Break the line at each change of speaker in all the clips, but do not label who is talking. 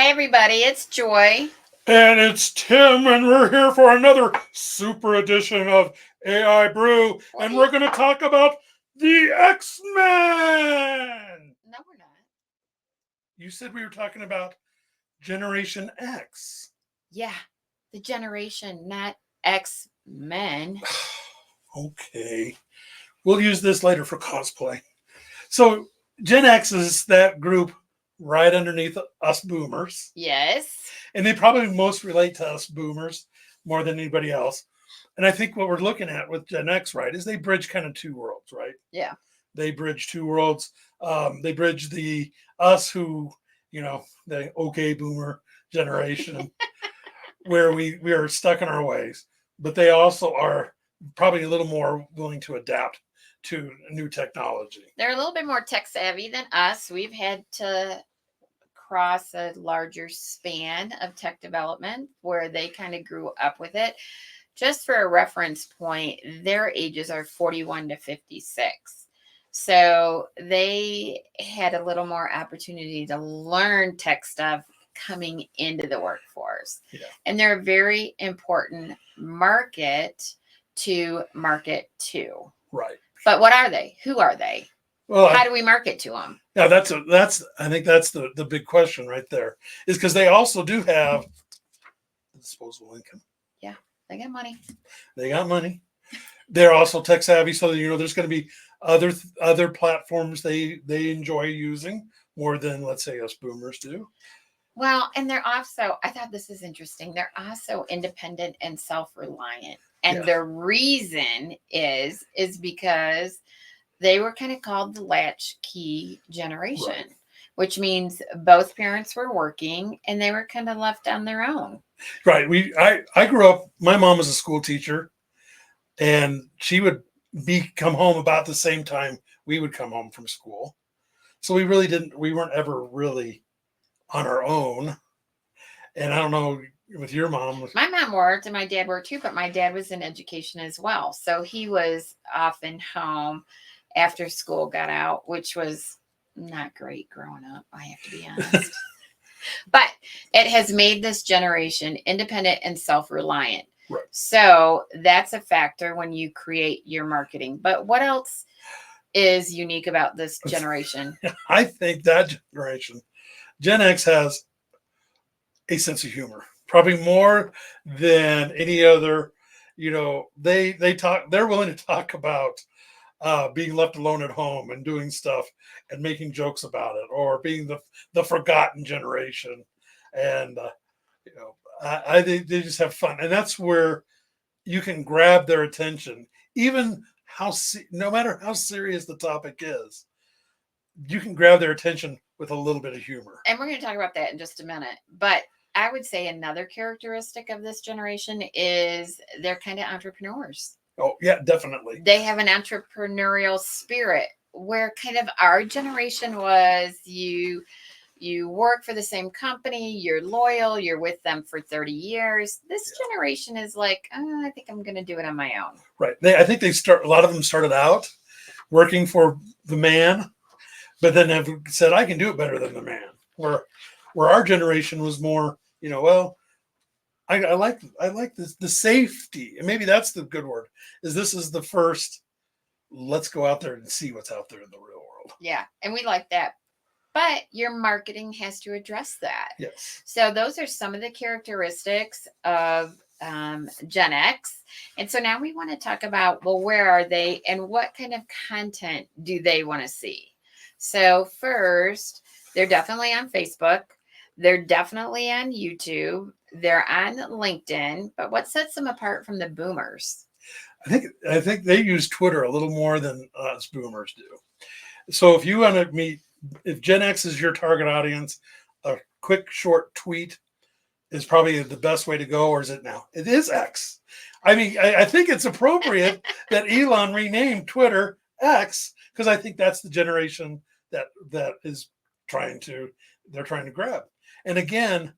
Hi, everybody. It's Joy.
And it's Tim, and we're here for another super edition of AI Brew, and we're going to talk about the X-Men.
No, we're not.
You said we were talking about Generation X.
Yeah, the generation, not X-Men.
Okay. We'll use this later for cosplay. So, Gen X is that group right underneath us boomers.
Yes.
And they probably most relate to us boomers more than anybody else. And I think what we're looking at with Gen X, right, is they bridge kind of two worlds, right?
Yeah.
They bridge two worlds. They bridge the us who, the okay boomer generation, where we are stuck in our ways, but they also are probably a little more willing to adapt to new technology.
They're a little bit more tech savvy than us. We've had to cross a larger span of tech development where they kind of grew up with it. Just for a reference point, their ages are 41 to 56. So they had a little more opportunity to learn tech stuff coming into the workforce.
Yeah.
And they're a very important market to market to.
Right.
But what are they? Who are they?
Well,
how do we market to them?
Yeah, I think that's the big question right there, is because they also do have disposable income.
Yeah, they got money.
They got money. They're also tech savvy, so there's going to be other platforms they enjoy using more than, let's say, us boomers do.
Well, and they're also, I thought this is interesting, they're also independent and self-reliant. And the reason is because they were kind of called the latchkey generation, right, which means both parents were working and they were kind of left on their own.
Right. I grew up, my mom was a school teacher, and she would come home about the same time we would come home from school. So we weren't ever really on our own. And I don't know with your mom.
My mom worked and my dad worked too, but my dad was in education as well. So he was often home after school got out, which was not great growing up, I have to be honest. But it has made this generation independent and self-reliant.
Right.
So that's a factor when you create your marketing. But what else is unique about this generation?
I think that generation, Gen X, has a sense of humor, probably more than any other. They're willing to talk about being left alone at home and doing stuff and making jokes about it, or being the forgotten generation. And they just have fun, and that's where you can grab their attention, even no matter how serious the topic is. You can grab their attention with a little bit of humor.
And we're going to talk about that in just a minute. But I would say another characteristic of this generation is they're kind of entrepreneurs.
Oh, yeah, definitely.
They have an entrepreneurial spirit, where kind of our generation was you work for the same company, you're loyal, you're with them for 30 years. This generation is like, oh, I think I'm going to do it on my own.
Right. I think a lot of them started out working for the man, but then have said, I can do it better than the man. Where our generation was more, I like the safety, and maybe that's the good word. This is the first. Let's go out there and see what's out there in the real world.
Yeah, and we like that. But your marketing has to address that.
Yes.
So those are some of the characteristics of Gen X. And so now we want to talk about, well, where are they and what kind of content do they want to see? So first, they're definitely on Facebook. They're definitely on YouTube. They're on LinkedIn. But what sets them apart from the boomers?
I think they use Twitter a little more than us boomers do. So if you want to meet, if Gen X is your target audience, a quick short tweet is probably the best way to go. Or is it now? It is X. I mean, I think it's appropriate that Elon renamed Twitter X, because I think that's the generation that is trying to grab. And again,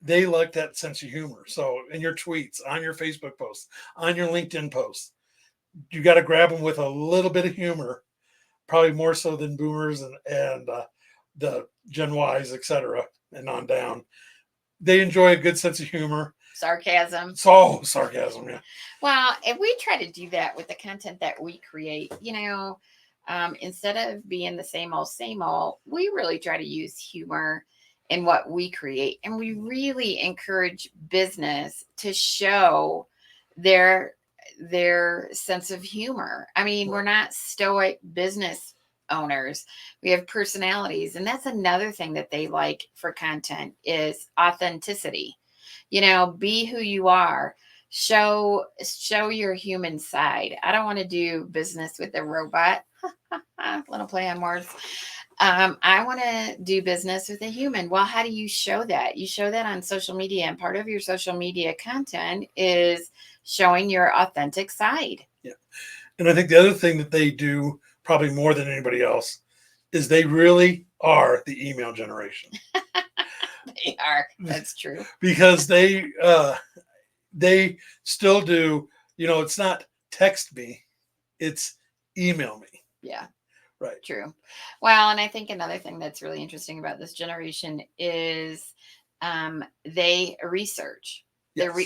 they like that sense of humor. So in your tweets, on your Facebook posts, on your LinkedIn posts, you got to grab them with a little bit of humor, probably more so than boomers and the Gen Ys, etc. and on down, they enjoy a good sense of humor.
Sarcasm.
So sarcasm, yeah.
Well, if we try to do that with the content that we create, instead of being the same old, we really try to use humor in what we create. And we really encourage business to show their sense of humor. I mean, we're not stoic business owners. We have personalities. And that's another thing that they like for content is authenticity. Be who you are. Show your human side. I don't want to do business with a robot. Little play on words. I want to do business with a human. Well, how do you show that? You show that on social media, and part of your social media content is showing your authentic side.
Yeah. And I think the other thing that they do probably more than anybody else is they really are the email generation.
They are. That's true.
Because they still do, it's not text me, it's email me.
Yeah.
Right.
True. Well, and I think another thing that's really interesting about this generation is they research.
Yes.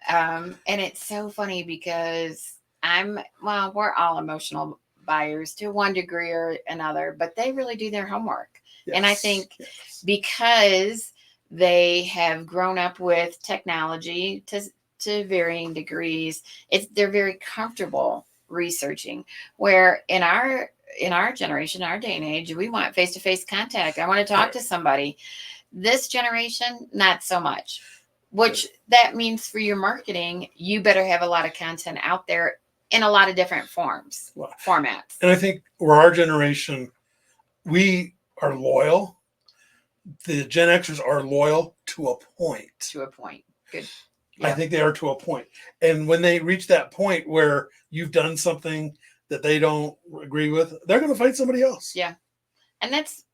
And it's so funny because we're all emotional buyers to one degree or another, but they really do their homework. Yes. And I think because they have grown up with technology to varying degrees, they're very comfortable researching, where in our generation, our day and age, we want face-to-face contact. I want to talk to somebody. This generation, not so much, which that means for your marketing, you better have a lot of content out there in a lot of different formats.
And I think we're our generation, we are loyal. The Gen Xers are loyal to a point.
Good.
Yep. I think they are to a point. And when they reach that point where you've done something that they don't agree with, they're going to find somebody else.
Yeah. And that's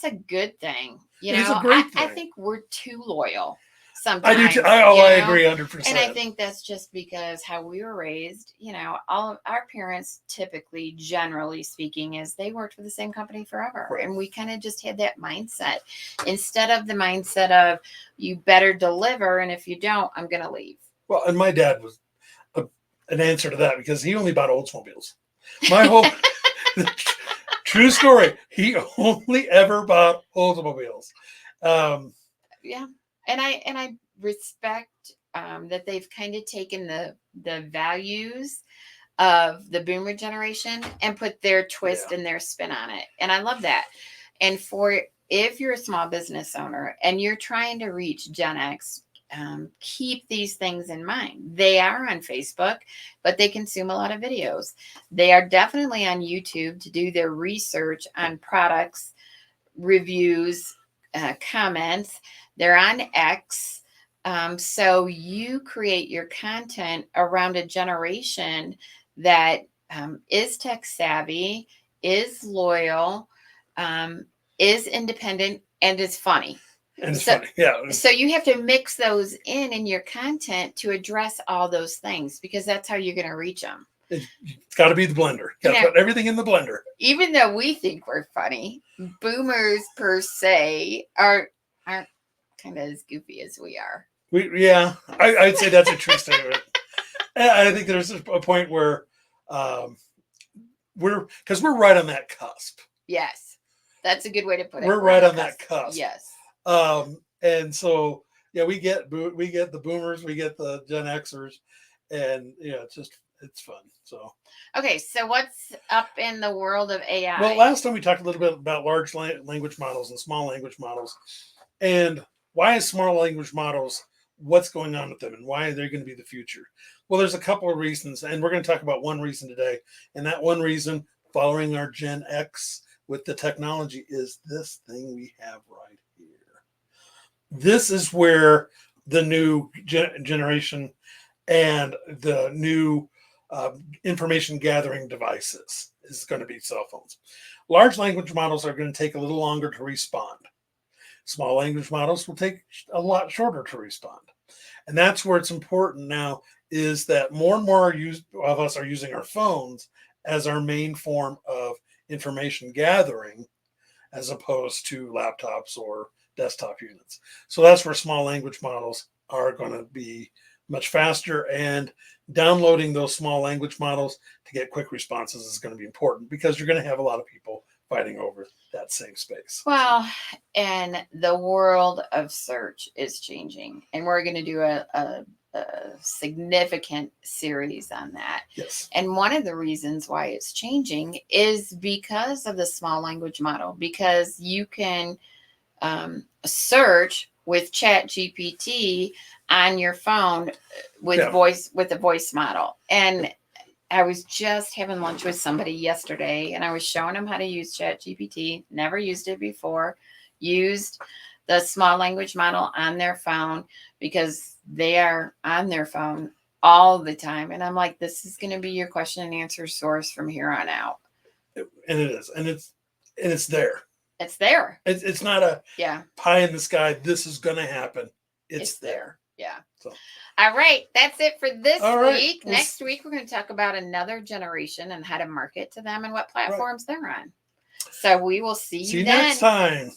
a good thing.
It's a great thing.
I think we're too loyal sometimes.
I do too. I agree 100%.
And I think that's just because how we were raised, all of our parents typically, generally speaking, is they worked for the same company forever. Right. And we kind of just had that mindset instead of the mindset of you better deliver. And if you don't, I'm going to leave.
Well, and my dad was an answer to that because he only bought Oldsmobiles. My whole true story. He only ever bought Oldsmobiles.
Yeah. And I respect that they've kind of taken the values of the boomer generation and put their twist and their spin on it. And I love that. And if you're a small business owner and you're trying to reach Gen X, keep these things in mind. They are on Facebook, but they consume a lot of videos. They are definitely on YouTube to do their research on products, reviews, comments. They're on X. So you create your content around a generation that is tech savvy, is loyal, is independent, and is funny.
And it's funny. Yeah.
So you have to mix those in your content to address all those things because that's how you're going to reach them.
It's got to be the blender. Got to put everything in the blender.
Even though we think we're funny, boomers per se aren't kind of as goofy as we are.
I'd say that's a true statement. I think there's a point where we're right on that cusp.
Yes, that's a good way to put it.
We're right on that cusp.
Yes.
And so we get the boomers, we get the Gen Xers, and it's fun. So
okay, so what's up in the world of AI?
Well, last time we talked a little bit about large language models and small language models, and why is small language models, what's going on with them, and why are they going to be the future? Well, there's a couple of reasons, and we're going to talk about one reason today, and that one reason, following our Gen X with the technology, is this thing we have right here. This is where the new generation and the new information gathering devices is going to be cell phones. Large language models are going to take a little longer to respond. Small language models will take a lot shorter to respond. And that's where it's important now is that more and more of us are using our phones as our main form of information gathering. as opposed to laptops or desktop units. So that's where small language models are going to be much faster, and downloading those small language models to get quick responses is going to be important because you're going to have a lot of people fighting over that same space.
Well, and the world of search is changing, and we're going to do a significant series on that.
Yes.
And one of the reasons why it's changing is because of the small language model, because you can search with Chat GPT on your phone with a voice model. And I was just having lunch with somebody yesterday, and I was showing them how to use Chat GPT. Never used it before. Used the small language model on their phone because they are on their phone all the time. And I'm like, this is going to be your question and answer source from here on out.
And it is, and it's there.
It's there.
It's not a pie in the sky. This is going to happen. It's there.
Yeah.
So.
All right. That's it for this week.
Right.
Next week, we're going to talk about another generation and how to market to them and what platforms they're on. So we will see you then.
Next time.